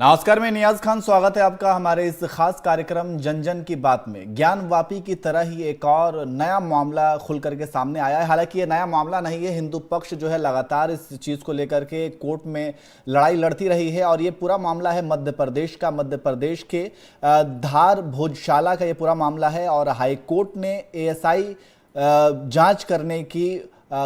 नमस्कार, मैं नियाज खान। स्वागत है आपका हमारे इस खास कार्यक्रम जन जन की बात में। ज्ञानवापी की तरह ही एक और नया मामला खुल करके सामने आया है। हालांकि ये नया मामला नहीं है, हिंदू पक्ष जो है लगातार इस चीज़ को लेकर के कोर्ट में लड़ाई लड़ती रही है और ये पूरा मामला है मध्य प्रदेश का। मध्य प्रदेश के धार भोजशाला का ये पूरा मामला है और हाईकोर्ट ने एएसआई जांच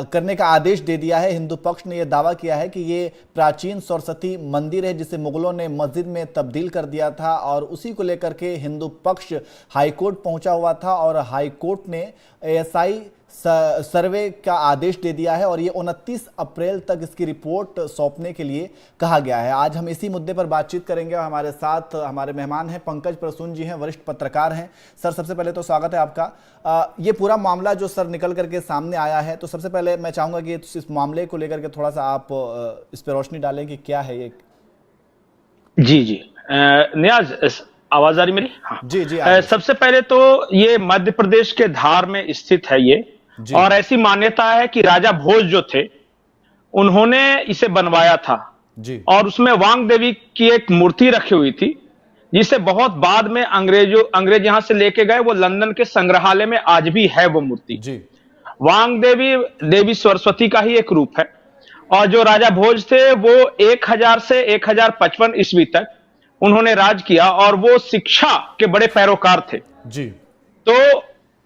करने का आदेश दे दिया है। हिंदू पक्ष ने यह दावा किया है कि ये प्राचीन सरस्वती मंदिर है जिसे मुगलों ने मस्जिद में तब्दील कर दिया था और उसी को लेकर के हिंदू पक्ष हाईकोर्ट पहुंचा हुआ था और हाईकोर्ट ने एएसआई सर्वे का आदेश दे दिया है और ये 29 अप्रैल तक इसकी रिपोर्ट सौंपने के लिए कहा गया है। आज हम इसी मुद्दे पर बातचीत करेंगे और हमारे साथ हमारे मेहमान हैं पंकज प्रसून जी हैं, वरिष्ठ पत्रकार हैं। सर, सबसे पहले तो स्वागत है आपका। ये पूरा मामला जो सर निकल करके सामने आया है, तो सबसे पहले मैं चाहूंगा कि इस मामले को लेकर के थोड़ा सा आप इस पर रोशनी डालें कि क्या है ये। जी नियाज, आवाज आ रही मेरी? हाँ जी जी। सबसे पहले तो ये मध्य प्रदेश के धार में स्थित है ये, और ऐसी मान्यता है कि राजा भोज जो थे उन्होंने इसे बनवाया था जी। और उसमें वांग देवी की एक मूर्ति रखी हुई थी जिसे बहुत बाद में अंग्रेज यहां से लेके गए। वो लंदन के संग्रहालय में आज भी है वो मूर्ति जी। वांग देवी सरस्वती का ही एक रूप है और जो राजा भोज थे वो 1000 से 1055 ईस्वी तक उन्होंने राज किया और वो शिक्षा के बड़े पैरोकार थे जी। तो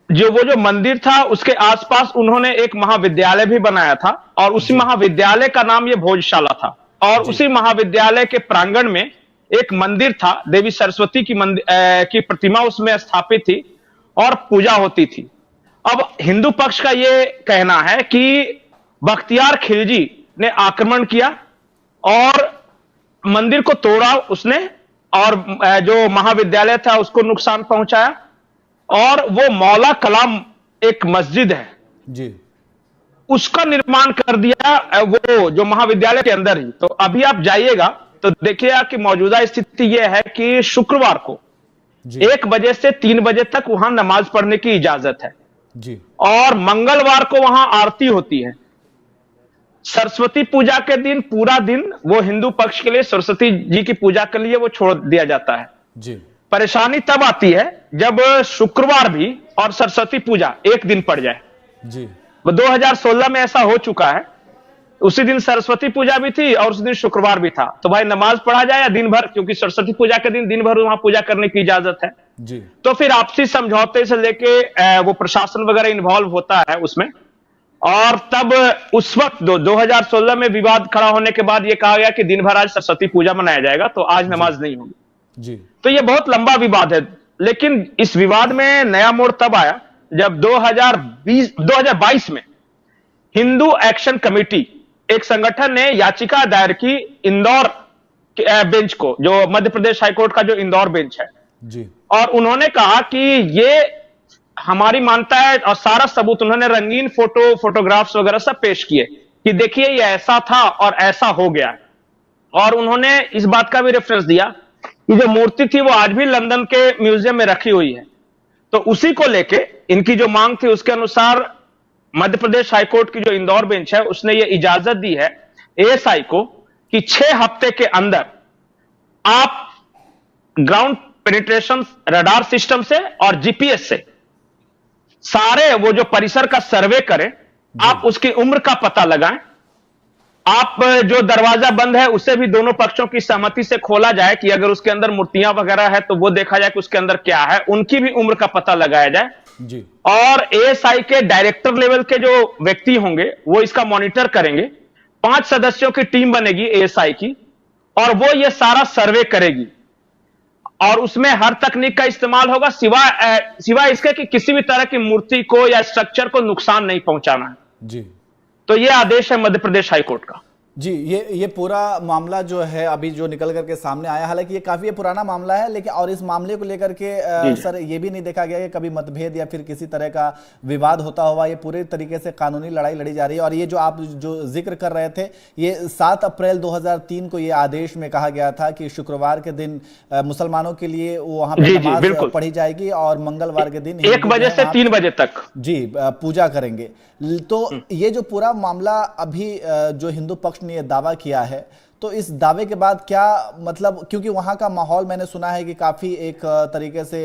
जो मंदिर था उसके आसपास उन्होंने एक महाविद्यालय भी बनाया था और उसी महाविद्यालय का नाम ये भोजशाला था और उसी महाविद्यालय के प्रांगण में एक मंदिर था। देवी सरस्वती की प्रतिमा उसमें स्थापित थी और पूजा होती थी। अब हिंदू पक्ष का ये कहना है कि बख्तियार खिलजी ने आक्रमण किया और मंदिर को तोड़ा उसने और जो महाविद्यालय था उसको नुकसान पहुंचाया और वो मौला कलाम एक मस्जिद है जी, उसका निर्माण कर दिया वो जो महाविद्यालय के अंदर ही। तो अभी आप जाइएगा तो देखिएगा कि मौजूदा स्थिति यह है कि शुक्रवार को 1 बजे से 3 बजे तक वहां नमाज पढ़ने की इजाजत है जी और मंगलवार को वहां आरती होती है। सरस्वती पूजा के दिन पूरा दिन वो हिंदू पक्ष के लिए सरस्वती जी की पूजा के लिए वो छोड़ दिया जाता है जी। परेशानी तब आती है जब शुक्रवार भी और सरस्वती पूजा एक दिन पड़ जाए जी। 2016 में ऐसा हो चुका है। उसी दिन सरस्वती पूजा भी थी और उस दिन शुक्रवार भी था। तो भाई नमाज पढ़ा जाए या दिन भर, क्योंकि सरस्वती पूजा के दिन भर वहां पूजा करने की इजाजत है जी। तो फिर आपसी समझौते से लेके वो प्रशासन वगैरह इन्वॉल्व होता है उसमें और तब उस वक्त 2016 में विवाद खड़ा होने के बाद ये कहा गया कि दिन भर आज सरस्वती पूजा मनाया जाएगा तो आज नमाज नहीं होगी जी। तो ये बहुत लंबा विवाद है। लेकिन इस विवाद में नया मोड़ तब आया जब 2022 में हिंदू एक्शन कमेटी एक संगठन ने याचिका दायर की इंदौर बेंच को, जो मध्य प्रदेश हाईकोर्ट का जो इंदौर बेंच है जी। और उन्होंने कहा कि ये हमारी मानता है और सारा सबूत उन्होंने रंगीन फोटोग्राफ्स वगैरह सब पेश किए कि देखिए ये ऐसा था और ऐसा हो गया। और उन्होंने इस बात का भी रेफरेंस दिया कि जो मूर्ति थी वो आज भी लंदन के म्यूजियम में रखी हुई है। तो उसी को लेके इनकी जो मांग थी उसके अनुसार मध्य प्रदेश हाईकोर्ट की जो इंदौर बेंच है उसने ये इजाजत दी है एएसआई को कि 6 हफ्ते के अंदर आप ग्राउंड पेनिट्रेशन रडार सिस्टम से और जीपीएस से सारे वो जो परिसर का सर्वे करें, आप उसकी उम्र का पता लगाएं, आप जो दरवाजा बंद है उसे भी दोनों पक्षों की सहमति से खोला जाए कि अगर उसके अंदर मूर्तियां वगैरह है तो वो देखा जाए कि उसके अंदर क्या है, उनकी भी उम्र का पता लगाया जाए जी। और एएसआई के डायरेक्टर लेवल के जो व्यक्ति होंगे वो इसका मॉनिटर करेंगे। 5 सदस्यों की टीम बनेगी एएसआई की और वो ये सारा सर्वे करेगी और उसमें हर तकनीक का इस्तेमाल होगा सिवाय इसके कि किसी भी तरह की मूर्ति को या स्ट्रक्चर को नुकसान नहीं पहुंचाना है जी। तो यह आदेश है मध्य प्रदेश हाईकोर्ट का जी। ये पूरा मामला जो है अभी जो निकल करके सामने आया, हालांकि ये काफी पुराना मामला है, लेकिन और इस मामले को लेकर के सर ये भी नहीं देखा गया कि कभी मतभेद या फिर किसी तरह का विवाद होता हुआ। ये पूरे तरीके से कानूनी लड़ाई लड़ी जा रही है और ये जो आप जो जिक्र कर रहे थे, ये 7 अप्रैल 2003 को ये आदेश में कहा गया था कि शुक्रवार के दिन मुसलमानों के लिए वहां पर नमाज पढ़ी जाएगी और मंगलवार के दिन 1 बजे से 3 बजे तक जी पूजा करेंगे। तो ये जो पूरा मामला अभी जो हिंदू पक्ष ने यह दावा किया है, तो इस दावे के बाद क्या मतलब, क्योंकि वहां का माहौल मैंने सुना है कि काफी एक तरीके से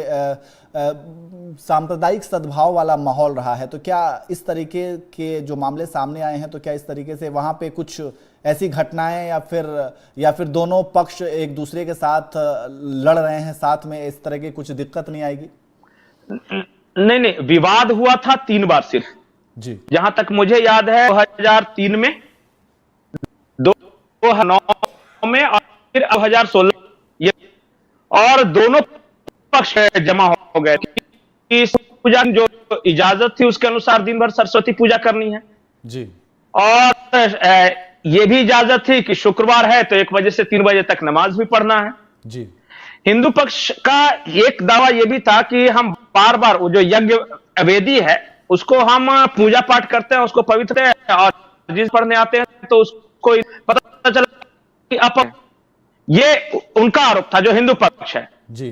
सांप्रदायिक सद्भाव वाला माहौल रहा है, तो क्या इस तरीके के जो मामले सामने आए हैं, तो क्या इस तरीके से वहां पे कुछ ऐसी घटनाएं या फिर दोनों पक्ष एक दूसरे के साथ लड़ रहे हैं साथ में, इस तरह की कुछ दिक्कत नहीं आएगी? नहीं नहीं, विवाद हुआ था 3 बार सिर्फ जी। जहां तक मुझे याद है, 2003 में, 2009 में और फिर 2016 ये, और दोनों पक्ष जमा हो गए कि इस पूजा जो इजाजत थी उसके अनुसार दिन भर सरस्वती पूजा करनी है जी। और ये भी इजाजत थी कि शुक्रवार है तो 1 बजे से 3 बजे तक नमाज भी पढ़ना है जी। हिंदू पक्ष का एक दावा यह भी था कि हम बार बार वो जो यज्ञ वेदी है उसको हम पूजा पाठ करते हैं, उसको पवित्र है, और जिस पढ़ने आते हैं तो उसको पता चला कि अपन, ये उनका आरोप था जो हिंदू पक्ष है जी।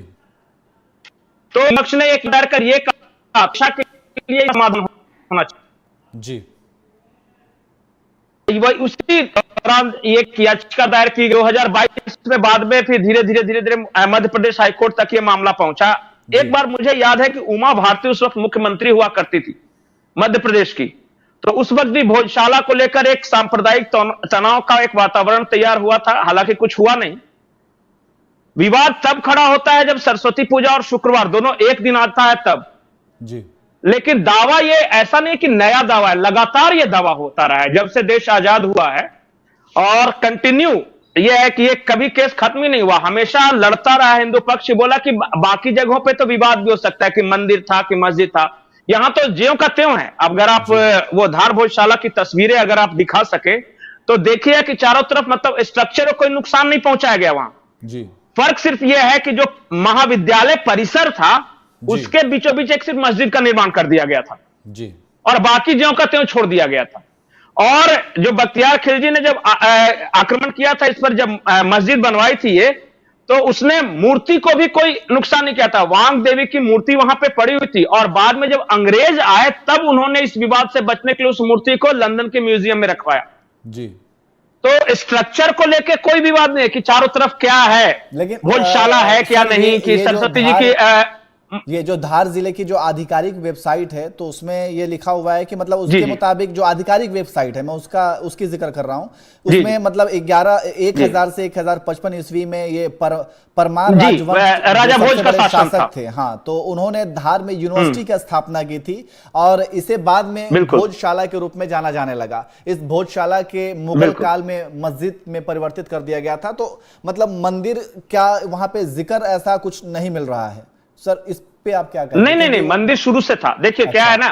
तो पक्ष ने एक दायर कर ये कहा के लिए समाधान होना चाहिए जी। वही उसी दौरान एक याचिका दायर की 2022 में, बाद में फिर धीरे धीरे मध्य प्रदेश हाईकोर्ट तक ये मामला पहुंचा। एक बार मुझे याद है कि उमा भारती उस वक्त मुख्यमंत्री हुआ करती थी मध्य प्रदेश की, तो उस वक्त भी भोजशाला को लेकर एक सांप्रदायिक तनाव का एक वातावरण तैयार हुआ था, हालांकि कुछ हुआ नहीं। विवाद तब खड़ा होता है जब सरस्वती पूजा और शुक्रवार दोनों एक दिन आता है तब जी। लेकिन दावा ये ऐसा नहीं कि नया दावा है, लगातार ये दावा होता रहा है जब से देश आजाद हुआ है, और कंटिन्यू ये है कि ये कभी केस खत्म ही नहीं हुआ, हमेशा लड़ता रहा हिंदू पक्ष। बोला कि बाकी जगहों पे तो विवाद भी हो सकता है कि मंदिर था कि मस्जिद था, यहां तो ज्यों का त्यों है। अगर आप वो धार भोजशाला की तस्वीरें अगर आप दिखा सके तो देखिए कि चारों तरफ मतलब स्ट्रक्चर को कोई नुकसान नहीं पहुंचाया गया वहां जी। फर्क सिर्फ यह है कि जो महाविद्यालय परिसर था उसके बीचों बीच एक सिर्फ मस्जिद का निर्माण कर दिया गया था जी। और बाकी ज्यों का त्यों छोड़ दिया गया था। और जो बख्तियार खिलजी ने जब आक्रमण किया था इस पर, जब मस्जिद बनवाई थी ये, तो उसने मूर्ति को भी कोई नुकसान नहीं किया था। वांग देवी की मूर्ति वहां पे पड़ी हुई थी, और बाद में जब अंग्रेज आए तब उन्होंने इस विवाद से बचने के लिए उस मूर्ति को लंदन के म्यूजियम में रखवाया जी। तो स्ट्रक्चर को लेके कोई विवाद नहीं है कि चारों तरफ क्या है, लेकिन भोजशाला है क्या नहीं, कि सरस्वती जी की ये जो धार जिले की जो आधिकारिक वेबसाइट है तो उसमें ये लिखा हुआ है कि मतलब उसके मुताबिक जो आधिकारिक वेबसाइट है, मैं उसकी जिक्र कर रहा हूं, उसमें मतलब 1000 से 1055 ईस्वी में ये परमार राजवंश राजा भोज का शासक थे, हाँ, तो उन्होंने धार में यूनिवर्सिटी की स्थापना की थी और इसे बाद में भोजशाला के रूप में जाना जाने लगा। इस भोजशाला के मुगल काल में मस्जिद में परिवर्तित कर दिया गया था। तो मतलब मंदिर क्या वहां पे जिक्र ऐसा कुछ नहीं मिल रहा है सर, इस पे आप क्या कहते हैं? नहीं, मंदिर शुरू से था। देखिए क्या है ना,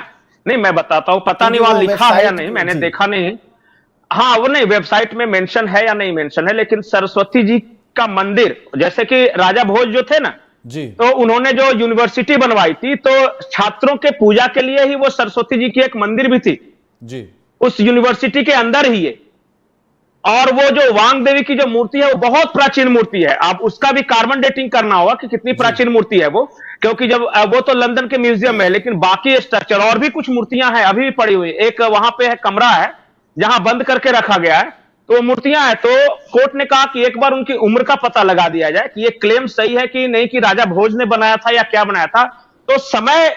नहीं मैं बताता हूं, पता नहीं वहां लिखा है या नहीं, मैंने देखा नहीं। हाँ, वो नहीं वेबसाइट में मेंशन है या नहीं मेंशन है, लेकिन सरस्वती जी का मंदिर, जैसे कि राजा भोज जो थे ना जी, तो उन्होंने जो यूनिवर्सिटी बनवाई थी तो छात्रों के पूजा के लिए ही वो सरस्वती जी की एक मंदिर भी थी जी, उस यूनिवर्सिटी के अंदर ही है। और वो जो वांग देवी की जो मूर्ति है वो बहुत प्राचीन मूर्ति है, आप उसका भी कार्बन डेटिंग करना होगा कि कितनी प्राचीन मूर्ति है वो, क्योंकि जब वो तो लंदन के म्यूजियम में है, लेकिन बाकी स्ट्रक्चर और भी कुछ मूर्तियां हैं अभी भी पड़ी हुई। एक वहां पे है कमरा है जहां बंद करके रखा गया है, तो वो मूर्तियां हैं। तो कोर्ट ने कहा कि एक बार उनकी उम्र का पता लगा दिया जाए कि ये क्लेम सही है कि नहीं, कि राजा भोज ने बनाया था या क्या बनाया था, तो समय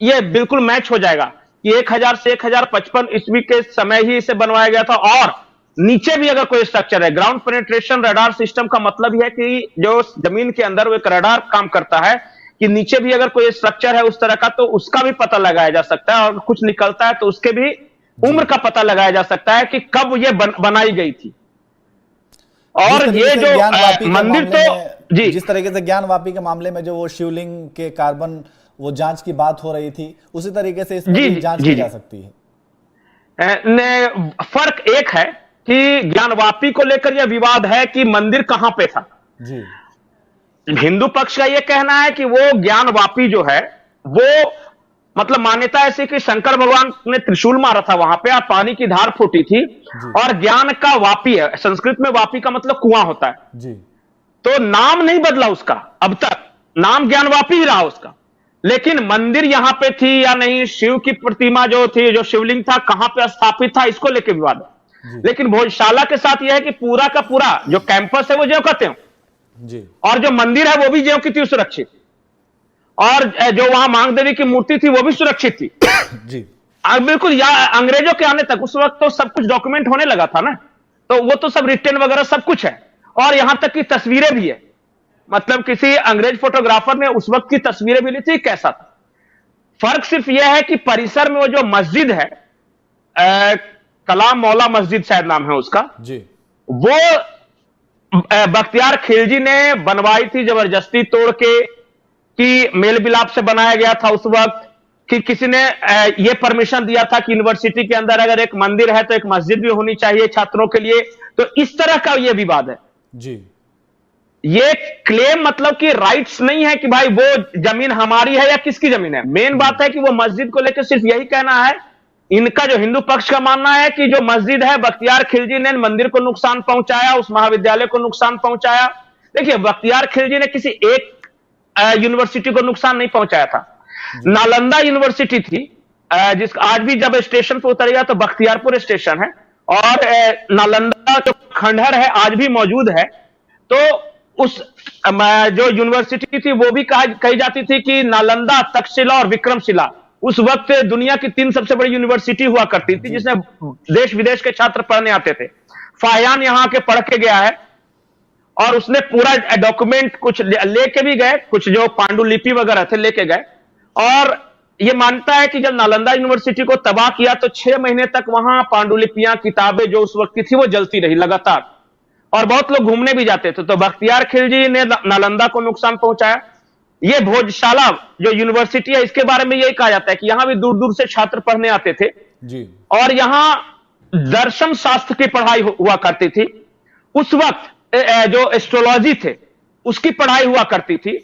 ये बिल्कुल मैच हो जाएगा कि 1000 से 1055 ईस्वी के समय ही इसे बनवाया गया था। और नीचे भी अगर कोई स्ट्रक्चर है, ग्राउंड पेनिट्रेशन रडार सिस्टम का मतलब यह है कि जो जमीन के अंदर वो एक रडार काम करता है कि नीचे भी अगर कोई स्ट्रक्चर है उस तरह का तो उसका भी पता लगाया जा सकता है, और कुछ निकलता है तो उसके भी उम्र का पता लगाया जा सकता है कि कब ये बनाई गई थी। और ये जो मंदिर तो जी, जिस तरीके से ज्ञानवापी के मामले में जो वो शिवलिंग के कार्बन वो जांच की बात हो रही थी, उसी तरीके से इसमें जांच की जा सकती है। फर्क एक है कि ज्ञानवापी को लेकर यह विवाद है कि मंदिर कहां पे था जी। हिंदू पक्ष का यह कहना है कि वो ज्ञानवापी जो है वो मतलब मान्यता ऐसी कि शंकर भगवान ने त्रिशूल मारा था वहां पे और पानी की धार फूटी थी, और ज्ञान का वापी है, संस्कृत में वापी का मतलब कुआं होता है जी। तो नाम नहीं बदला उसका, अब तक नाम ज्ञानवापी ही रहा उसका। लेकिन मंदिर यहां पे थी या नहीं, शिव की प्रतिमा जो थी, जो शिवलिंग था कहां पे स्थापित था, इसको लेकर विवाद है। लेकिन भोजशाला के साथ यह है कि पूरा का पूरा जो कैंपस है वो ज्यों का त्यों, जी और जो मंदिर है वो भी ज्यों की त्यों सुरक्षित, और जो वहां मांग देवी की मूर्ति थी वो भी सुरक्षित थी। जी बिल्कुल, या अंग्रेजों के आने तक उस वक्त तो सब कुछ डॉक्यूमेंट होने लगा था ना, तो वो तो सब रिटर्न वगैरह सब कुछ है, और यहां तक की तस्वीरें भी है। मतलब किसी अंग्रेज फोटोग्राफर ने उस वक्त की तस्वीरें भी ली थी, कैसा था। फर्क सिर्फ यह है कि परिसर में वो जो मस्जिद है, कलाम मौला मस्जिद शायद नाम है उसका, जी वो बख्तियार खिलजी ने बनवाई थी जबरदस्ती तोड़ के, कि मेल मिलाप से बनाया गया था उस वक्त, कि किसी ने ये परमिशन दिया था कि यूनिवर्सिटी के अंदर अगर एक मंदिर है तो एक मस्जिद भी होनी चाहिए छात्रों के लिए, तो इस तरह का ये विवाद है। जी ये क्लेम मतलब कि राइट्स नहीं है कि भाई वो जमीन हमारी है या किसकी जमीन है। मेन बात है कि वो मस्जिद को लेकर सिर्फ यही कहना है, इनका जो हिंदू पक्ष का मानना है कि जो मस्जिद है बख्तियार खिलजी ने मंदिर को नुकसान पहुंचाया, उस महाविद्यालय को नुकसान पहुंचाया। देखिए, बख्तियार खिलजी ने किसी एक यूनिवर्सिटी को नुकसान नहीं पहुंचाया था। नालंदा यूनिवर्सिटी थी, जिसका आज भी जब स्टेशन पर उतरेगा तो बख्तियारपुर स्टेशन है, और नालंदा जो खंडहर है आज भी मौजूद है। तो उस जो यूनिवर्सिटी थी वो भी कही जाती थी कि नालंदा, तक्षशिला और विक्रमशिला उस वक्त दुनिया की 3 सबसे बड़ी यूनिवर्सिटी हुआ करती थी, जिसमें देश विदेश के छात्र पढ़ने आते थे। फाहियान यहां के पढ़ के गया है, और उसने पूरा डॉक्यूमेंट कुछ लेके भी गए, कुछ जो पांडुलिपि वगैरह थे लेके गए, और ये मानता है कि जब नालंदा यूनिवर्सिटी को तबाह किया तो 6 महीने तक वहां पांडुलिपियां, किताबें जो उस वक्त की थी वो जलती रही लगातार, और बहुत लोग घूमने भी जाते थे। तो बख्तियार खिलजी ने नालंदा को नुकसान पहुंचाया। ये भोजशाला जो यूनिवर्सिटी है, इसके बारे में यही कहा जाता है कि यहां भी दूर दूर से छात्र पढ़ने आते थे जी और यहां दर्शन शास्त्र की पढ़ाई हुआ करती थी। उस वक्त जो एस्ट्रोलॉजी थे उसकी पढ़ाई हुआ करती थी,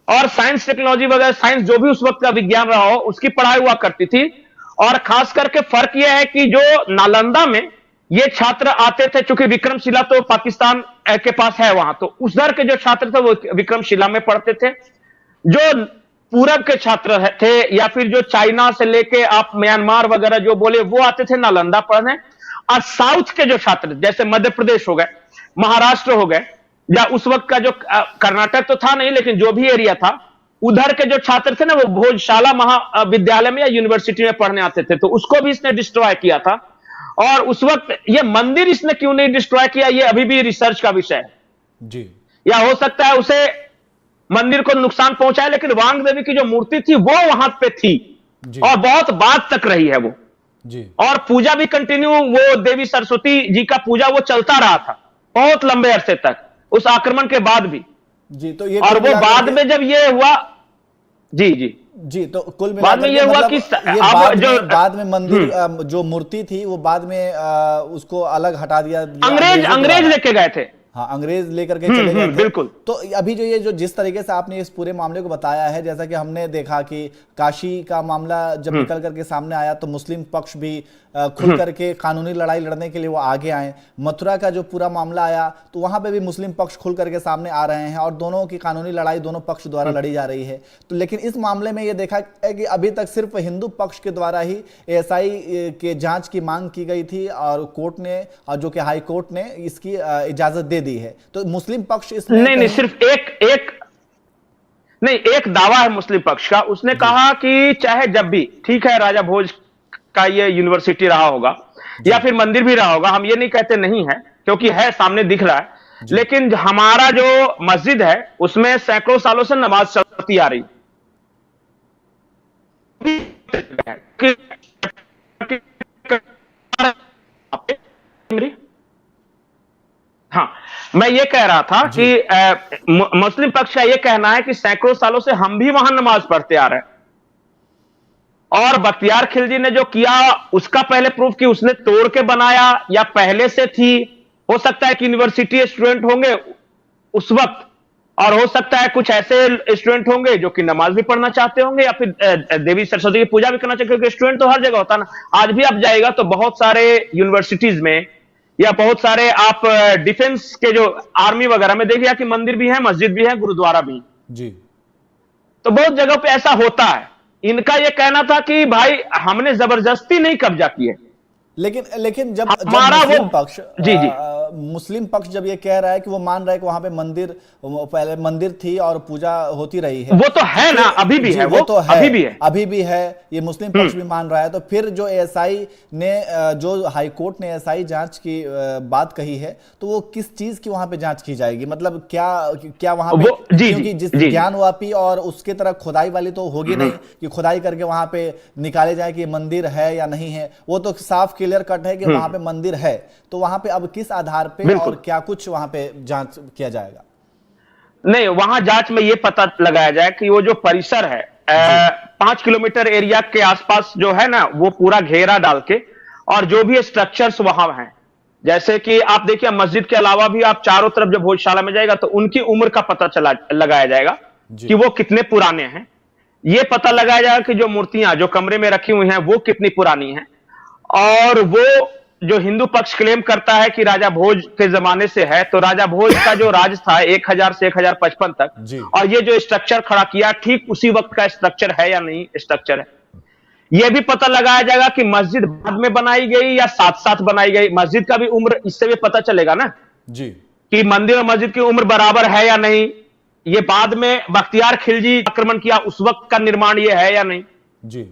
और साइंस टेक्नोलॉजी वगैरह, साइंस जो भी उस वक्त का विज्ञान रहा हो उसकी पढ़ाई हुआ करती थी। और खास करके फर्क यह है कि जो नालंदा में ये छात्र आते थे, चूंकि विक्रमशिला तो पाकिस्तान के पास है वहां, तो उधर के जो छात्र थे वो विक्रमशिला में पढ़ते थे। जो पूरब के छात्र थे या फिर जो चाइना से लेके आप म्यांमार वगैरह जो बोले वो आते थे नालंदा पढ़ने। और साउथ के जो छात्र जैसे मध्य प्रदेश हो गए, महाराष्ट्र हो गए, या उस वक्त का जो कर्नाटक तो था नहीं लेकिन जो भी एरिया था, उधर के जो छात्र थे ना वो भोजशाला महाविद्यालय में या यूनिवर्सिटी में पढ़ने आते थे, तो उसको भी इसने डिस्ट्रॉय किया था। और उस वक्त ये मंदिर इसने क्यों नहीं डिस्ट्रॉय किया, ये अभी भी रिसर्च का विषय है जी। या हो सकता है उसे मंदिर को नुकसान पहुंचाए, लेकिन वांग देवी की जो मूर्ति थी वो वहां पे थी और बहुत बाद तक रही है वो जी। और पूजा भी कंटिन्यू, वो देवी सरस्वती जी का पूजा वो चलता रहा था बहुत लंबे अरसे तक, उस आक्रमण के बाद भी जी। तो ये और वो बाद में जब ये हुआ जी जी जी, तो कुल बाद में ये हुआ कि बाद में मंदिर जो मूर्ति थी वो बाद में उसको अलग हटा दिया, अंग्रेज लेके गए थे। हाँ, अंग्रेज लेकर के चले गए थे। बिल्कुल। तो अभी जो ये जो जिस तरीके से आपने इस पूरे मामले को बताया है, जैसा कि हमने देखा कि काशी का मामला जब निकल करके सामने आया तो मुस्लिम पक्ष भी खुल करके कानूनी लड़ाई लड़ने के लिए वो आगे आए। मथुरा का जो पूरा मामला आया तो वहां पे भी मुस्लिम पक्ष खुल करके सामने आ रहे हैं और दोनों की कानूनी लड़ाई दोनों पक्ष द्वारा लड़ी जा रही है। तो लेकिन इस मामले में ये देखा है कि अभी तक सिर्फ हिंदू पक्ष के द्वारा ही एएसआई के जांच की मांग की गई थी और कोर्ट ने, और जो कि हाई कोर्ट ने इसकी इजाजत दे दी है। तो मुस्लिम पक्ष इसमें नहीं, सिर्फ एक दावा है मुस्लिम पक्ष का। उसने कहा कि चाहे जब भी, ठीक है राजा भोज का ये यूनिवर्सिटी रहा होगा या फिर मंदिर भी रहा होगा, हम ये नहीं कहते नहीं है क्योंकि है, सामने दिख रहा है, लेकिन हमारा जो मस्जिद है उसमें सैकड़ों सालों से नमाज चलती आ रही। हाँ, मैं ये कह रहा था कि मुस्लिम पक्ष का ये कहना है कि सैकड़ों सालों से हम भी वहां नमाज पढ़ते आ रहे हैं और बख्तियार खिलजी ने जो किया उसका पहले प्रूफ कि उसने तोड़ के बनाया या पहले से थी। हो सकता है कि यूनिवर्सिटी स्टूडेंट होंगे उस वक्त और हो सकता है कुछ ऐसे स्टूडेंट होंगे जो कि नमाज भी पढ़ना चाहते होंगे या फिर देवी सरस्वती की पूजा भी करना चाहते, क्योंकि स्टूडेंट तो हर जगह होता है ना। आज भी आप जाएगा तो बहुत सारे यूनिवर्सिटीज में या बहुत सारे आप डिफेंस के जो आर्मी वगैरह में देखिए कि मंदिर भी है, मस्जिद भी है, गुरुद्वारा भी जी। तो बहुत जगह पे ऐसा होता है। इनका यह कहना था कि भाई हमने जबरदस्ती नहीं कब्जा किए, लेकिन जब हमारा मुस्लिम पक्ष जी जी मुस्लिम पक्ष जब ये कह रहा है कि वो मान रहा है कि वहां पे पहले मंदिर थी और पूजा होती रही है, वो तो है ना, अभी भी है, वो तो है, अभी भी है, ये मुस्लिम पक्ष भी मान रहा है। तो फिर जो एएसआई ने जो हाई कोर्ट ने एएसआई जांच की बात कही है, तो वो किस चीज की वहां पे जांच की जाएगी? मतलब क्या वहां पे, क्योंकि जिस ज्ञानवापी और उसके तरह खुदाई वाली तो होगी नहीं कि खुदाई करके वहां पे निकाले जाए कि मंदिर है या नहीं है, वो तो साफ क्लियर कट है कि वहां पे मंदिर है। तो वहां पे अब किस आधार पे और क्या कुछ वहां पे जांच किया जाएगा? नहीं, वहां जांच में ये पता लगाया जाए कि वो जो परिसर है 5 किलोमीटर एरिया के आसपास जो है ना, वो पूरा घेरा डाल के, और जो भी स्ट्रक्चर्स वहां हैं, जैसे कि आप देखिए मस्जिद के अलावा भी आप चारों तरफ जब भोजशाला में जाएगा तो उनकी उम्र का पता लगाया जाएगा कि वो कितने पुराने हैं। ये पता लगाया जाएगा कि जो मूर्तियां जो कमरे में रखी हुई हैं वो कितनी पुरानी हैं। और वो जो हिंदू पक्ष क्लेम करता है कि राजा भोज के जमाने से है, तो राजा भोज का जो राज था 1000 से 1055 तक, और ये जो स्ट्रक्चर खड़ा किया ठीक उसी वक्त का स्ट्रक्चर है या नहीं स्ट्रक्चर है। यह भी पता लगाया जाएगा कि मस्जिद बाद में बनाई गई या साथ साथ बनाई गई। मस्जिद का भी उम्र इससे भी पता चलेगा ना जी, कि मंदिर और मस्जिद की उम्र बराबर है या नहीं। ये बाद में बख्तियार खिलजी आक्रमण किया उस वक्त का निर्माण ये है या नहीं जी।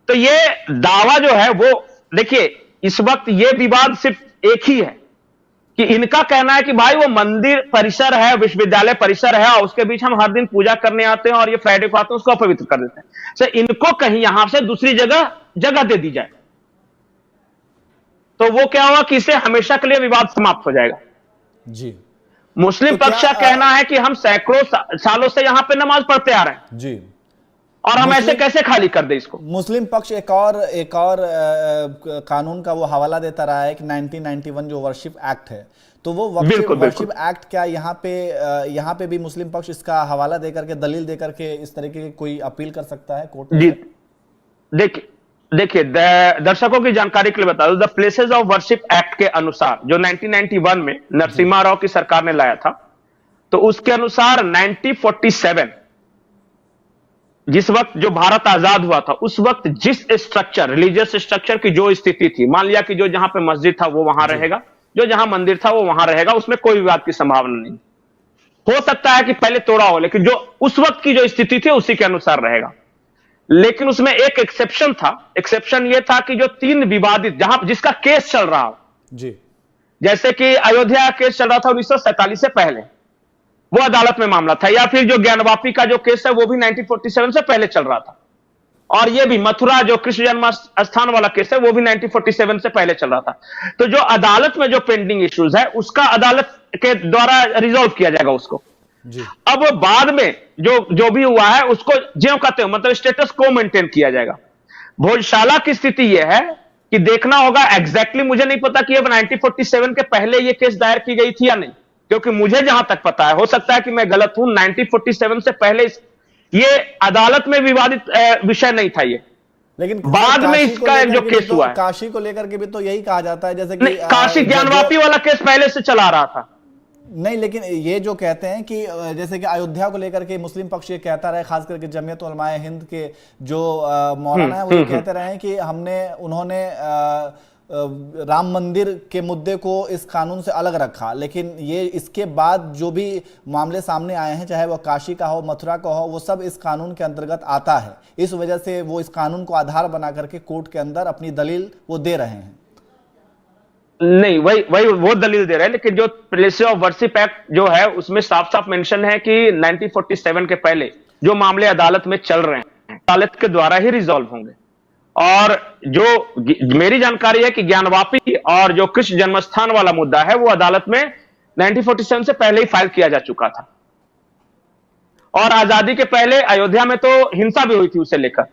तो ये दावा जो है वो देखिए, इस वक्त ये विवाद सिर्फ एक ही है कि इनका कहना है कि भाई वो मंदिर परिसर है, विश्वविद्यालय परिसर है, और उसके बीच हम हर दिन पूजा करने आते हैं और ये फ्राइडे को आते हैं उसको अपवित्र कर देते हैं। सो इनको कहीं यहां से दूसरी जगह दे दी जाए तो वो क्या होगा कि इससे हमेशा के लिए विवाद समाप्त हो जाएगा जी। मुस्लिम पक्ष का कहना है कि हम सैकड़ों सालों से यहां पे नमाज पढ़ते आ रहे हैं जी, और हम ऐसे कैसे खाली कर दे इसको। मुस्लिम पक्ष एक और कानून का वो हवाला देता रहा है कि 1991 जो वर्शिप एक्ट है, तो वो वर्शिप एक्ट क्या यहाँ पे भी मुस्लिम पक्ष इसका हवाला देकर के, दलील देकर के इस तरीके की कोई अपील कर सकता है कोर्ट में? जी देखिए दर्शकों की जानकारी के लिए बता दूं, the places of worship act के अनुसार जो 1991 में नरसिम्हा राव की सरकार ने लाया था, तो उसके अनुसार 1947 जिस वक्त जो भारत आजाद हुआ था उस वक्त जिस स्ट्रक्चर, रिलीजियस स्ट्रक्चर की जो स्थिति थी, मान लिया कि जो जहां पे मस्जिद था वो वहां रहेगा, जो जहां मंदिर था वो वहां रहेगा, उसमें कोई विवाद की संभावना नहीं। हो सकता है कि पहले तोड़ा हो, लेकिन जो उस वक्त की जो स्थिति थी उसी के अनुसार रहेगा। लेकिन उसमें एक एक्सेप्शन था। एक्सेप्शन ये था कि जो 3 विवादित, जहां जिसका केस चल रहा हो जी, जैसे कि अयोध्या का केस चल रहा था 1947 से पहले, वो अदालत में मामला था, या फिर जो ज्ञानवापी का जो केस है वो भी 1947 से पहले चल रहा था, और ये भी मथुरा जो कृष्ण जन्म स्थान वाला केस है वो भी 1947 से पहले चल रहा था। तो जो अदालत में जो पेंडिंग इश्यूज है उसका अदालत के द्वारा रिजॉल्व किया जाएगा उसको जी। अब बाद में जो भी हुआ है उसको ज्यों कहते हो, मतलब स्टेटस को मेंटेन किया जाएगा। भोजशाला की स्थिति यह है कि देखना होगा एग्जैक्टली, मुझे नहीं पता कि अब 1947 के पहले यह केस दायर की गई थी या नहीं, क्योंकि मुझे जहां तक पता है, हो सकता है कि मैं गलत हूं, 1947 से पहले ये अदालत में विवादित विषय नहीं था ये, लेकिन बाद में इसका जो केस हुआ है। काशी को लेकर के भी तो यही कहा जाता है, जैसे कि काशी ज्ञानवापी वाला केस पहले से चला रहा था। नहीं, लेकिन ये जो कहते हैं कि जैसे कि अयोध्या को लेकर के मुस्लिम पक्ष ये कहता रहा है, खास करके जमीयत उलमाए हिंद के जो मौलाना है वो ये कहते रहे हैं कि उन्होंने राम मंदिर के मुद्दे को इस कानून से अलग रखा, लेकिन ये इसके बाद जो भी मामले सामने आए हैं, चाहे वो काशी का हो, मथुरा का हो, वो सब इस कानून के अंतर्गत आता है। इस वजह से वो इस कानून को आधार बना करके कोर्ट के अंदर अपनी दलील वो दे रहे हैं। नहीं, वही वो दलील दे रहे हैं, लेकिन जो प्लेसेस ऑफ वर्शिप एक्ट जो है उसमें साफ साफ मेंशन है कि 1947 के पहले जो मामले अदालत में चल रहे हैं अदालत के द्वारा ही रिजॉल्व होंगे। और जो मेरी जानकारी है कि ज्ञानवापी और जो कृष्ण जन्मस्थान वाला मुद्दा है वो अदालत में 1947 से पहले ही फाइल किया जा चुका था, और आजादी के पहले अयोध्या में तो हिंसा भी हुई थी उसे लेकर,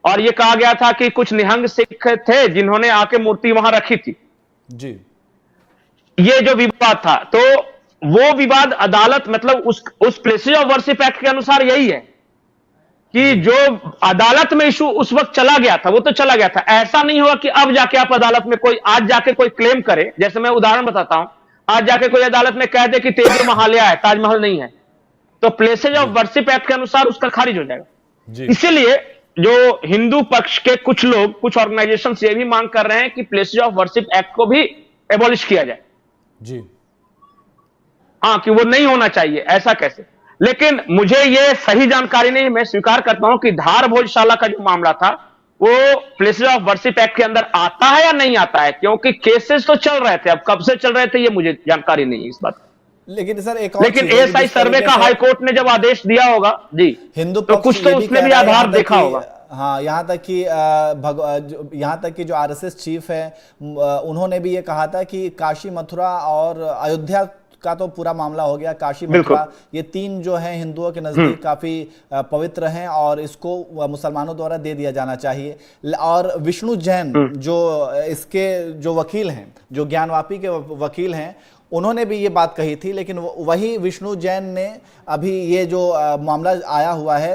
और यह कहा गया था कि कुछ निहंग सिख थे जिन्होंने आके मूर्ति वहां रखी थी जी। ये जो विवाद था, तो वो विवाद अदालत, मतलब उस प्लेसेस ऑफ वर्शिप एक्ट के अनुसार यही है कि जो अदालत में इशू उस वक्त चला गया था वो तो चला गया था। ऐसा नहीं होगा कि अब जाके आप अदालत में आज जाके कोई क्लेम करे, जैसे मैं उदाहरण बताता हूं, आज जाके कोई अदालत में कह दे कि तेजो महालया है, ताजमहल नहीं है, तो प्लेसेस ऑफ वर्शिप एक्ट के अनुसार उसका खारिज हो जाएगा। इसीलिए जो हिंदू पक्ष के कुछ लोग, कुछ ऑर्गेनाइजेशन ये भी मांग कर रहे हैं कि प्लेसेस ऑफ वर्शिप एक्ट को भी एबॉलिश किया जाए। जी। हाँ, कि वो नहीं होना चाहिए, ऐसा कैसे? लेकिन मुझे ये सही जानकारी नहीं, मैं स्वीकार करता हूं कि धार भोजशाला का जो मामला था वो प्लेसेस ऑफ वर्शिप एक्ट के अंदर आता है या नहीं आता है, क्योंकि केसेस तो चल रहे थे। अब कब से चल रहे थे ये मुझे जानकारी नहीं है इस बात। लेकिन सर एक और लेकिन चीज है कि एएसआई जिस सर्वे तरीके का से हाईकोर्ट ने जब आदेश दिया होगा जी, हिंदू तो पक्ष कुछ तो ये भी उसमें कह भी रहा है, आधार देखा होगा। हाँ, यहाँ तक कि जो आरएसएस चीफ है उन्होंने भी ये कहा था कि काशी, मथुरा और अयोध्या का तो पूरा मामला हो गया। काशी, मथुरा ये तीन जो हैं हिंदुओं के नजदीक काफी पवित्र हैं और इसको मुसलमानों द्वारा दे दिया जाना चाहिए। और विष्णु जैन जो इसके जो वकील हैं, जो ज्ञानवापी के वकील हैं, उन्होंने भी ये बात कही थी। लेकिन वही विष्णु जैन ने अभी ये जो मामला आया हुआ है,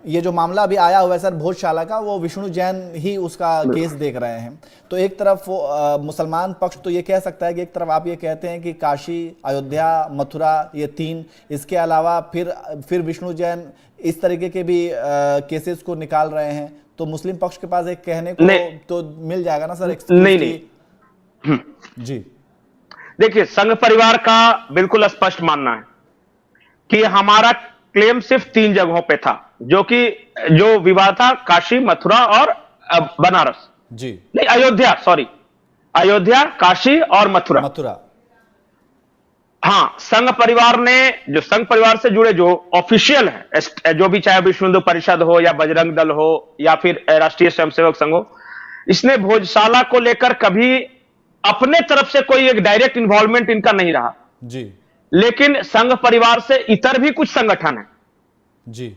ये जो मामला अभी आया हुआ है सर भोजशाला का, वो विष्णु जैन ही उसका केस देख रहे हैं। तो एक तरफ मुसलमान पक्ष तो ये कह सकता है कि एक तरफ आप ये कहते हैं कि काशी, अयोध्या, मथुरा ये तीन, इसके अलावा फिर विष्णु जैन इस तरीके के भी केसेस को निकाल रहे हैं। तो मुस्लिम पक्ष के पास एक कहने को तो मिल जाएगा ना सर? नहीं। जी देखिए, संघ परिवार का बिल्कुल स्पष्ट मानना है कि हमारा क्लेम सिर्फ 3 जगहों पे था, जो विवाद था काशी, मथुरा और बनारस। जी नहीं, अयोध्या, सॉरी, अयोध्या, काशी और मथुरा। हाँ, संघ परिवार ने, जो संघ परिवार से जुड़े जो ऑफिशियल है, जो भी, चाहे विश्व हिंदू परिषद हो या बजरंग दल हो या फिर राष्ट्रीय स्वयंसेवक संघ हो, इसने भोजशाला को लेकर कभी अपने तरफ से कोई एक डायरेक्ट इन्वॉल्वमेंट इनका नहीं रहा जी। लेकिन संघ परिवार से इतर भी कुछ संगठन है जी,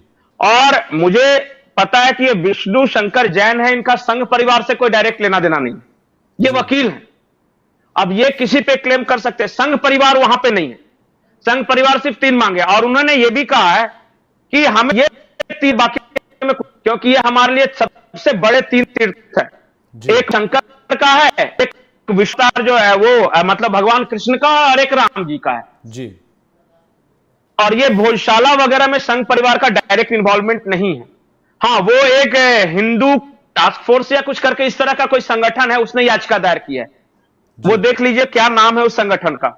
और मुझे पता है कि ये विष्णु शंकर जैन है, इनका संघ परिवार से कोई डायरेक्ट लेना देना नहीं, ये वकील हैं। अब ये किसी पे क्लेम कर सकते हैं, संघ परिवार वहां पे नहीं है। संघ परिवार सिर्फ 3 मांगे और उन्होंने ये भी कहा है कि हम ये 3 बाकी में, क्योंकि ये हमारे लिए सबसे बड़े 3 तीर्थ है, एक शंकर का है, एक विस्तार जो है वो मतलब भगवान कृष्ण का, और एक राम जी का है जी। और ये भोजशाला वगैरह में संघ परिवार का डायरेक्ट इन्वॉल्वमेंट नहीं है। हाँ, वो एक हिंदू टास्क फोर्स या कुछ करके इस तरह का कोई संगठन है, उसने याचिका दायर की है, वो देख लीजिए क्या नाम है उस संगठन का।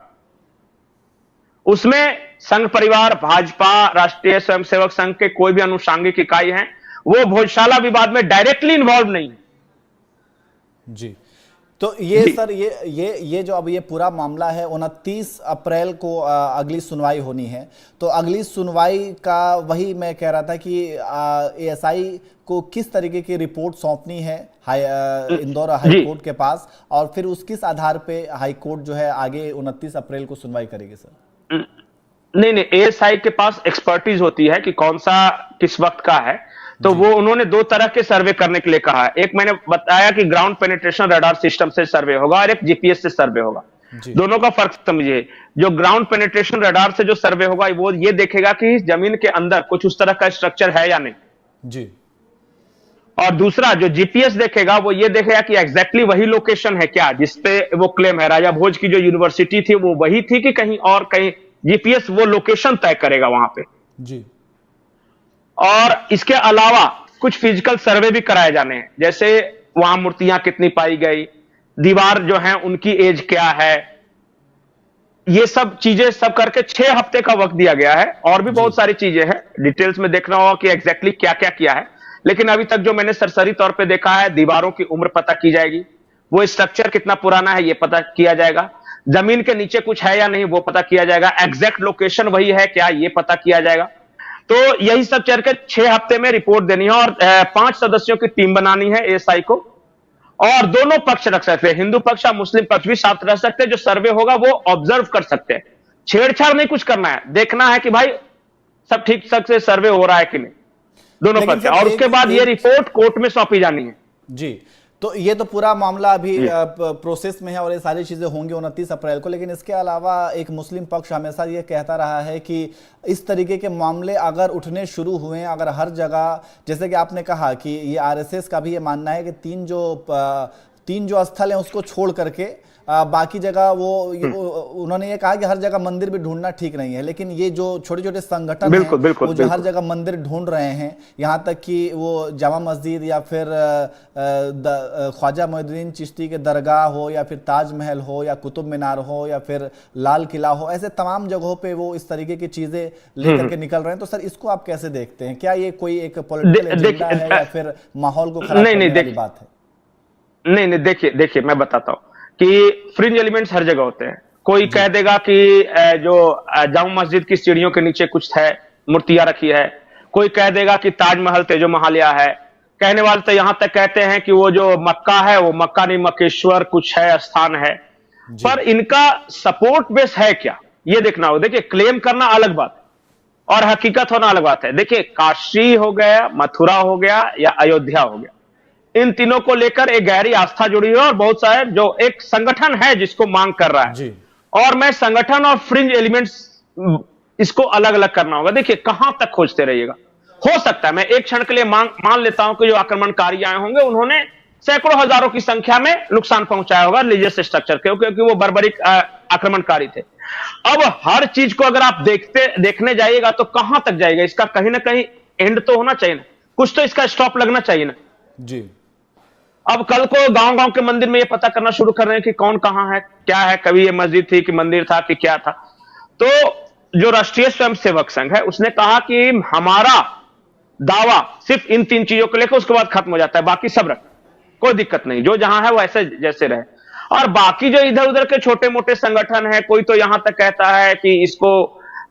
उसमें संघ परिवार, भाजपा, राष्ट्रीय स्वयंसेवक संघ के कोई भी अनुषांगिक इकाई है, वो भोजशाला विवाद में डायरेक्टली इन्वॉल्व नहीं है जी। तो ये सर ये जो अब ये पूरा मामला है, 29 अप्रैल को अगली सुनवाई होनी है। तो अगली सुनवाई का वही मैं कह रहा था कि एएसआई को किस तरीके की रिपोर्ट सौंपनी है इंदौर हाई कोर्ट के पास, और फिर उस किस आधार पे हाई कोर्ट जो है आगे 29 अप्रैल को सुनवाई करेगी सर? नहीं, एएसआई के पास एक्सपर्टीज होती है कि कौन सा किस वक्त का है, तो वो उन्होंने 2 तरह के सर्वे करने के लिए कहा है। एक मैंने बताया कि ग्राउंड पेनिट्रेशन रडार सिस्टम से सर्वे होगा और एक जीपीएस से सर्वे होगा। दोनों का फर्क समझिए। जो ग्राउंड पेनिट्रेशन रडार से जो सर्वे होगा वो ये देखेगा कि जमीन के अंदर कुछ उस तरह का स्ट्रक्चर है या नहीं जी, और दूसरा जो जीपीएस देखेगा वो ये देखेगा कि एग्जैक्टली वही लोकेशन है क्या जिसपे वो क्लेम है। राजा भोज की जो यूनिवर्सिटी थी वो वही थी कि कहीं और कहीं, जीपीएस वो लोकेशन तय करेगा वहां पे जी। और इसके अलावा कुछ फिजिकल सर्वे भी कराए जाने हैं, जैसे वहां मूर्तियां कितनी पाई गई, दीवार जो है उनकी एज क्या है, ये सब चीजें सब करके 6 हफ्ते का वक्त दिया गया है। और भी बहुत सारी चीजें हैं, डिटेल्स में देखना होगा कि एग्जैक्टली क्या क्या किया है। लेकिन अभी तक जो मैंने सरसरी तौर पे देखा है, दीवारों की उम्र पता की जाएगी, वो स्ट्रक्चर कितना पुराना है ये पता किया जाएगा, जमीन के नीचे कुछ है या नहीं वो पता किया जाएगा, एग्जैक्ट लोकेशन वही है क्या ये पता किया जाएगा। तो यही सब चल के 6 हफ्ते में रिपोर्ट देनी है और 5 सदस्यों की टीम बनानी है एएसआई को, और दोनों पक्ष रख सकते हैं, हिंदू पक्ष और मुस्लिम पक्ष भी साथ रह सकते हैं। जो सर्वे होगा वो ऑब्जर्व कर सकते हैं, छेड़छाड़ नहीं कुछ करना है, देखना है कि भाई सब ठीक से सर्वे हो रहा है कि नहीं, दोनों पक्ष। और उसके बाद ये रिपोर्ट कोर्ट में सौंपी जानी है जी। तो ये तो पूरा मामला अभी प्रोसेस में है और ये सारी चीजें होंगी 29 अप्रैल को। लेकिन इसके अलावा एक मुस्लिम पक्ष हमेशा ये कहता रहा है कि इस तरीके के मामले अगर उठने शुरू हुए, अगर हर जगह, जैसे कि आपने कहा कि ये आरएसएस का भी ये मानना है कि तीन जो स्थल हैं उसको छोड़ करके बाकी जगह उन्होंने ये कहा कि हर जगह मंदिर भी ढूंढना ठीक नहीं है, लेकिन ये जो छोटे छोटे संगठन हैं वो जो हर जगह मंदिर ढूंढ रहे हैं, यहाँ तक कि वो जामा मस्जिद या फिर ख्वाजा मोइनुद्दीन चिश्ती के दरगाह हो या फिर ताजमहल हो या कुतुब मीनार हो या फिर लाल किला हो, ऐसे तमाम जगहों पे वो इस तरीके की चीजें लेकर के निकल रहे हैं। तो सर इसको आप कैसे देखते हैं? क्या ये कोई एक पॉलिटिकल एजेंडा है या फिर माहौल को खराब करने वाली बात है? नहीं, देखिए मैं बताता हूं कि फ्रिंज एलिमेंट्स हर जगह होते हैं। कोई कह देगा कि जो जामा मस्जिद की सीढ़ियों के नीचे कुछ है, मूर्तियां रखी है। कोई कह देगा कि ताजमहल तेजो महालिया है। कहने वाले तो यहां तक कहते हैं कि वो जो मक्का है वो मक्का नहीं मक्केश्वर कुछ है, स्थान है। पर इनका सपोर्ट बेस है क्या, ये देखना होगा। देखिए, क्लेम करना अलग बात है और हकीकत होना अलग बात है। देखिए, काशी हो गया, मथुरा हो गया या अयोध्या हो गया, इन तीनों को लेकर एक गहरी आस्था जुड़ी है और बहुत सारे जो एक संगठन है जिसको मांग कर रहा है जी। और मैं संगठन और फ्रिंज एलिमेंट्स इसको अलग अलग करना होगा। देखिए, कहां तक खोजते रहिएगा। हो सकता है मैं एक क्षण के लिए मान लेता हूं कि जो आक्रमणकारी आए होंगे उन्होंने सैकड़ों हजारों की संख्या में नुकसान पहुंचाया होगा रिलीजियस स्ट्रक्चर के, क्योंकि वो बर्बरिक आक्रमणकारी थे। अब हर चीज को अगर आप देखने जाइएगा तो कहां तक जाएगा? इसका कहीं ना कहीं एंड तो होना चाहिए ना, कुछ तो इसका स्टॉप लगना चाहिए ना जी। अब कल को गांव गांव के मंदिर में ये पता करना शुरू कर रहे हैं कि कौन कहां है, क्या है, कभी ये मस्जिद थी कि मंदिर था कि क्या था। तो जो राष्ट्रीय स्वयंसेवक संघ है उसने कहा कि हमारा दावा सिर्फ इन 3 चीजों को लेकर उसके बाद खत्म हो जाता है, बाकी सब रख, कोई दिक्कत नहीं, जो जहां है वो ऐसे जैसे रहे। और बाकी जो इधर उधर के छोटे मोटे संगठन है, कोई तो यहां तक कहता है कि इसको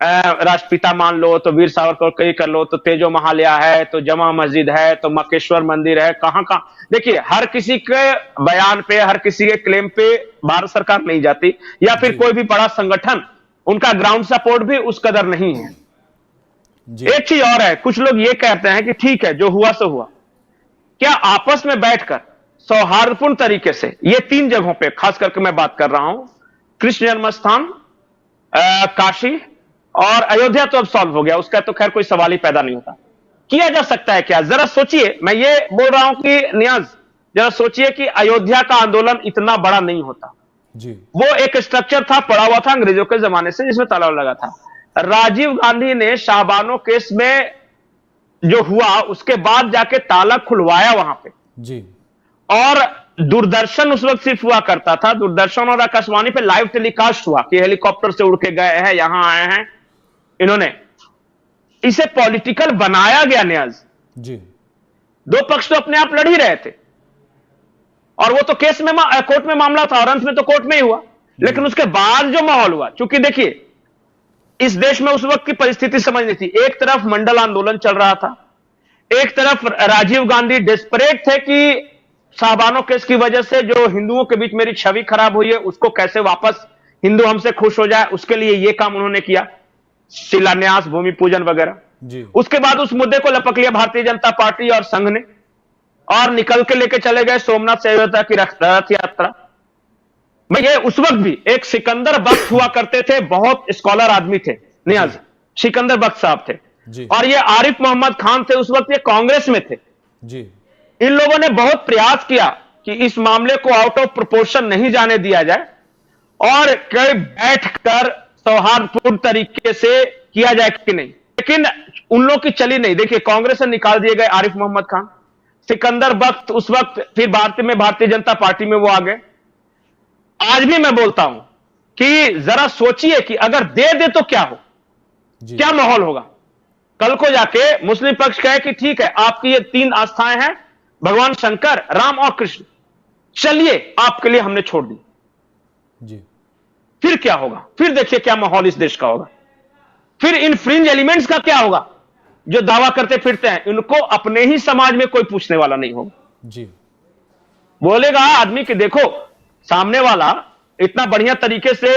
राष्ट्रपिता मान लो, तो वीर सावरकर कई कर लो, तो तेजो महालिया है, तो जमा मस्जिद है, तो मक्केश्वर मंदिर है, कहां कहां। देखिए, हर किसी के बयान पे, हर किसी के क्लेम पे भारत सरकार नहीं जाती, या फिर कोई भी बड़ा संगठन, उनका ग्राउंड सपोर्ट भी उस कदर नहीं है। एक चीज और है, कुछ लोग ये कहते हैं कि ठीक है जो हुआ सो हुआ। क्या आपस में बैठकर सौहार्दपूर्ण तरीके से, ये 3 जगहों पे खास करके मैं बात कर रहा हूं, कृष्ण जन्मस्थान, काशी और अयोध्या तो अब सॉल्व हो गया, उसका तो खैर कोई सवाल ही पैदा नहीं होता। किया जा सकता है क्या? जरा सोचिए, मैं ये बोल रहा हूं कि नियाज जरा सोचिए कि अयोध्या का आंदोलन इतना बड़ा नहीं होता जी। वो एक स्ट्रक्चर था, पड़ा हुआ था अंग्रेजों के जमाने से, जिसमें ताला लगा था। राजीव गांधी ने शाहबानो केस में जो हुआ उसके बाद जाके ताला खुलवाया वहां पे जी। और दूरदर्शन उस वक्त सिर्फ हुआ करता था, दूरदर्शन और आकाशवाणी पे लाइव टेलीकास्ट हुआ कि हेलीकॉप्टर से उड़ के गए हैं, यहां आए हैं। इन्होंने इसे पॉलिटिकल बनाया गया न्याज जी। 2 पक्ष तो अपने आप लड़ ही रहे थे और वो तो केस में कोर्ट में मामला था और अंत में तो कोर्ट में ही हुआ। लेकिन उसके बाद जो माहौल हुआ, चूंकि देखिए इस देश में उस वक्त की परिस्थिति समझनी थी। एक तरफ मंडल आंदोलन चल रहा था, एक तरफ राजीव गांधी डेस्परेट थे कि शाहबानो केस की वजह से जो हिंदुओं के बीच मेरी छवि खराब हुई है उसको कैसे वापस हिंदू हमसे खुश हो जाए, उसके लिए यह काम उन्होंने किया, शिलान्यास, भूमि पूजन वगैरह जी। उसके बाद उस मुद्दे को लपक लिया भारतीय जनता पार्टी और संघ ने और निकल के लेके चले गए सोमनाथ से अयोध्या की रथ यात्रा। मैं ये उस वक्त भी एक सिकंदर बख्श हुआ करते थे, बहुत स्कॉलर आदमी थे नियाज, सिकंदर बख्श साहब थे जी। और ये आरिफ मोहम्मद खान थे, उस वक्त ये कांग्रेस में थे जी। इन लोगों ने बहुत प्रयास किया कि इस मामले को आउट ऑफ प्रोपोर्शन नहीं जाने दिया जाए और कई बैठकर सौहार्दपूर्ण तरीके से किया जाए कि नहीं, लेकिन उन लोगों की चली नहीं। देखिए, कांग्रेस से निकाल दिए गए आरिफ मोहम्मद खान, सिकंदर बख्श उस वक्त फिर भारतीय जनता पार्टी में वो आ गए। आज भी मैं बोलता हूं कि जरा सोचिए कि अगर दे तो क्या हो, क्या माहौल होगा। कल को जाके मुस्लिम पक्ष कहे कि ठीक है आपकी ये 3 आस्थाएं हैं, भगवान शंकर, राम और कृष्ण, चलिए आपके लिए हमने छोड़ दी जी। फिर क्या होगा? फिर देखिए क्या माहौल इस देश का होगा। फिर इन फ्रिंज एलिमेंट्स का क्या होगा जो दावा करते फिरते हैं, इनको अपने ही समाज में कोई पूछने वाला नहीं होगा जी। बोलेगा आदमी कि देखो सामने वाला इतना बढ़िया तरीके से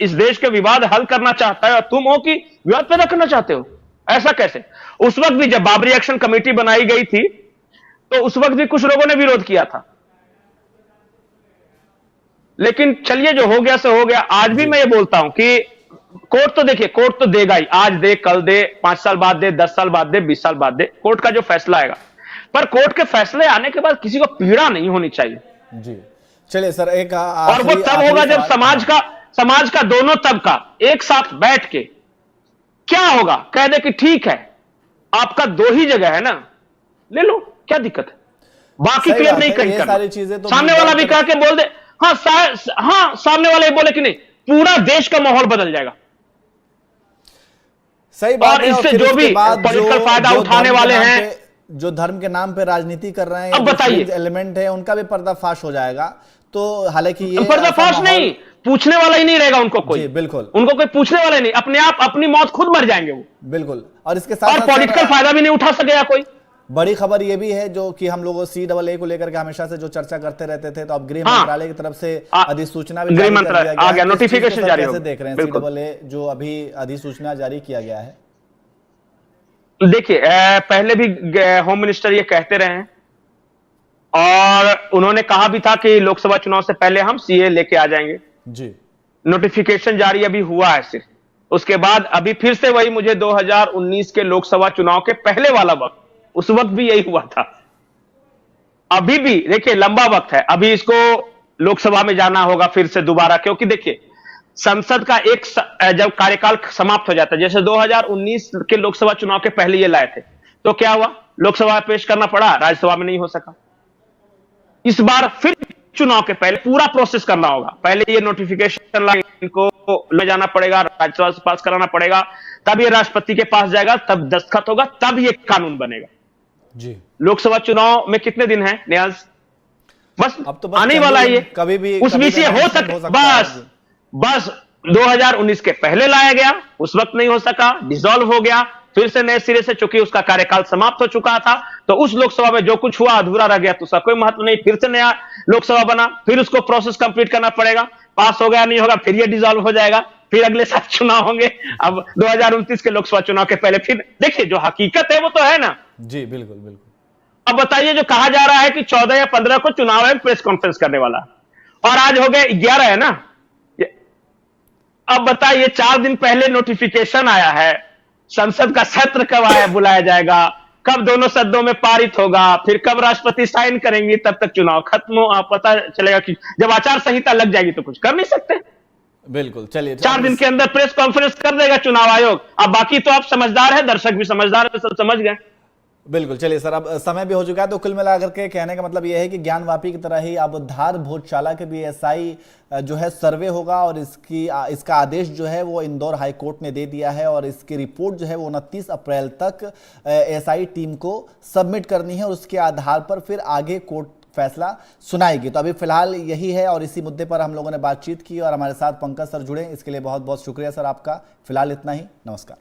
इस देश के विवाद हल करना चाहता है और तुम हो कि विवाद पैदा करना चाहते हो, ऐसा कैसे? उस वक्त भी जब बाबरी एक्शन कमेटी बनाई गई थी तो उस वक्त भी कुछ लोगों ने विरोध किया था, लेकिन चलिए जो हो गया सो हो गया। आज भी मैं ये बोलता हूं कि कोर्ट तो देखिए, कोर्ट तो देगा ही, आज दे, कल दे, 5 साल बाद दे, 10 साल बाद दे, 20 साल बाद दे, कोर्ट का जो फैसला आएगा। पर कोर्ट के फैसले आने के बाद किसी को पीड़ा नहीं होनी चाहिए जी। चलिए सर, एक और वो तब आखिरी होगा जब सवाल। समाज का दोनों तबका एक साथ बैठ के, क्या होगा, कह दे कि ठीक है आपका दो ही जगह है ना, ले लो, क्या दिक्कत है, बाकी सही क्लेम बात नहीं है, कहीं ये करना। सारी चीजें तो सामने मिल वाला भी बैठ कर- कह के बोल दे, हाँ हाँ, सामने वाला भी बोले कि नहीं, पूरा देश का माहौल बदल जाएगा। सही बात और है। इससे फिर जो उसके भी बाद पॉलिटिकल फायदा जो उठाने धर्म के वाले नाम हैं, पे, जो धर्म के नाम पे राजनीति कर रहे हैं, अब बताइए, एलिमेंट है, उनका भी पर्दाफाश हो जाएगा। तो हालांकि ये पर्दाफाश ऐसा माहौल- नहीं, पूछने वाला ही नहीं रहेगा उनको कोई, जी बिल्कुल, उनको कोई पूछने वाला ही नहीं, अपने आप अपनी मौत खुद मर जाएंगे वो, बिल्कुल। और इसके और साथ पॉलिटिकल फायदा भी नहीं उठा सकेगा कोई। बड़ी खबर ये भी है, जो कि हम लोग CAA को लेकर के हमेशा से जो चर्चा करते रहते थे, तो अब गृह हाँ, मंत्रालय की तरफ से अधिसूचना भी गृह जारी कर मंत्रालय दिया आ गया गया, है। तो इस चीज को नोटिफिकेशन सर जारी कैसे हो देख रहे हैं, बिल्कुल। CAA जो अभी अधिसूचना जारी किया गया है? देखिए, पहले भी होम मिनिस्टर ये कहते रहे हैं, और उन्होंने कहा भी था कि लोकसभा चुनाव से पहले हम CA लेके आ जाएंगे। जी, नोटिफिकेशन जारी अभी हुआ है सिर्फ, उसके बाद अभी फिर से वही, मुझे 2019 के लोकसभा चुनाव के पहले वाला वक्त, उस वक्त भी यही हुआ था। अभी भी देखिए लंबा वक्त है, अभी इसको लोकसभा में जाना होगा फिर से दोबारा, क्योंकि देखिए संसद का एक जब कार्यकाल समाप्त हो जाता है, जैसे 2019 के लोकसभा चुनाव के पहले ये लाए थे, तो क्या हुआ, लोकसभा में पेश करना पड़ा, राज्यसभा में नहीं हो सका। इस बार फिर चुनाव के पहले पूरा प्रोसेस करना होगा, पहले ये नोटिफिकेशन इनको ले जाना पड़ेगा, राज्यसभा से पास कराना पड़ेगा, तब ये राष्ट्रपति के पास जाएगा, तब दस्तखत होगा, तब ये कानून बनेगा। जी। लोकसभा चुनाव में कितने दिन हैं न्याज, बस अब तो बस आने वाला है ये, कभी भी उस बीच ये हो सकता, बस 2019 के पहले लाया गया, उस वक्त नहीं हो सका, डिसॉल्व हो गया, फिर से नए सिरे से, चूंकि उसका कार्यकाल समाप्त हो चुका था, तो उस लोकसभा में जो कुछ हुआ अधूरा रह गया, तो उसका कोई महत्व नहीं, फिर से नया लोकसभा बना, फिर उसको प्रोसेस कंप्लीट करना पड़ेगा, पास हो गया नहीं होगा, फिर ये डिसॉल्व हो जाएगा, फिर अगले साल चुनाव होंगे। अब 2029 के लोकसभा चुनाव के पहले फिर देखिए, जो हकीकत है वो तो है ना। जी बिल्कुल बिल्कुल। अब बताइए, जो कहा जा रहा है कि 14 या 15 को चुनाव है, प्रेस कॉन्फ्रेंस करने वाला, और आज हो गए 11 है ना, अब बताइए 4 दिन पहले नोटिफिकेशन आया है, संसद का सत्र कब आया, बुलाया जाएगा, कब दोनों सदनों में पारित होगा, फिर कब राष्ट्रपति साइन करेंगे, तब तक चुनाव खत्म हो, पता चलेगा कि जब आचार संहिता लग जाएगी तो कुछ कर नहीं सकते। बिल्कुल, चलिए 4 दिन के अंदर प्रेस कॉन्फ्रेंस कर देगा चुनाव आयोग। अब बाकी तो आप समझदार है, दर्शक भी समझदार है, सब समझ गए। बिल्कुल, चलिए सर, अब समय भी हो चुका है, तो कुल मिलाकर के कहने का मतलब यह है कि ज्ञानवापी की तरह ही अब धार भोजशाला के भी SI जो है सर्वे होगा, और इसका आदेश जो है वो इंदौर हाई कोर्ट ने दे दिया है, और इसकी रिपोर्ट जो है वो 29 अप्रैल तक SI टीम को सबमिट करनी है, और उसके आधार पर फिर आगे कोर्ट फैसला सुनाएगी। तो अभी फिलहाल यही है, और इसी मुद्दे पर हम लोगों ने बातचीत की, और हमारे साथ पंकज सर जुड़े, इसके लिए बहुत बहुत शुक्रिया सर आपका। फिलहाल इतना ही, नमस्कार।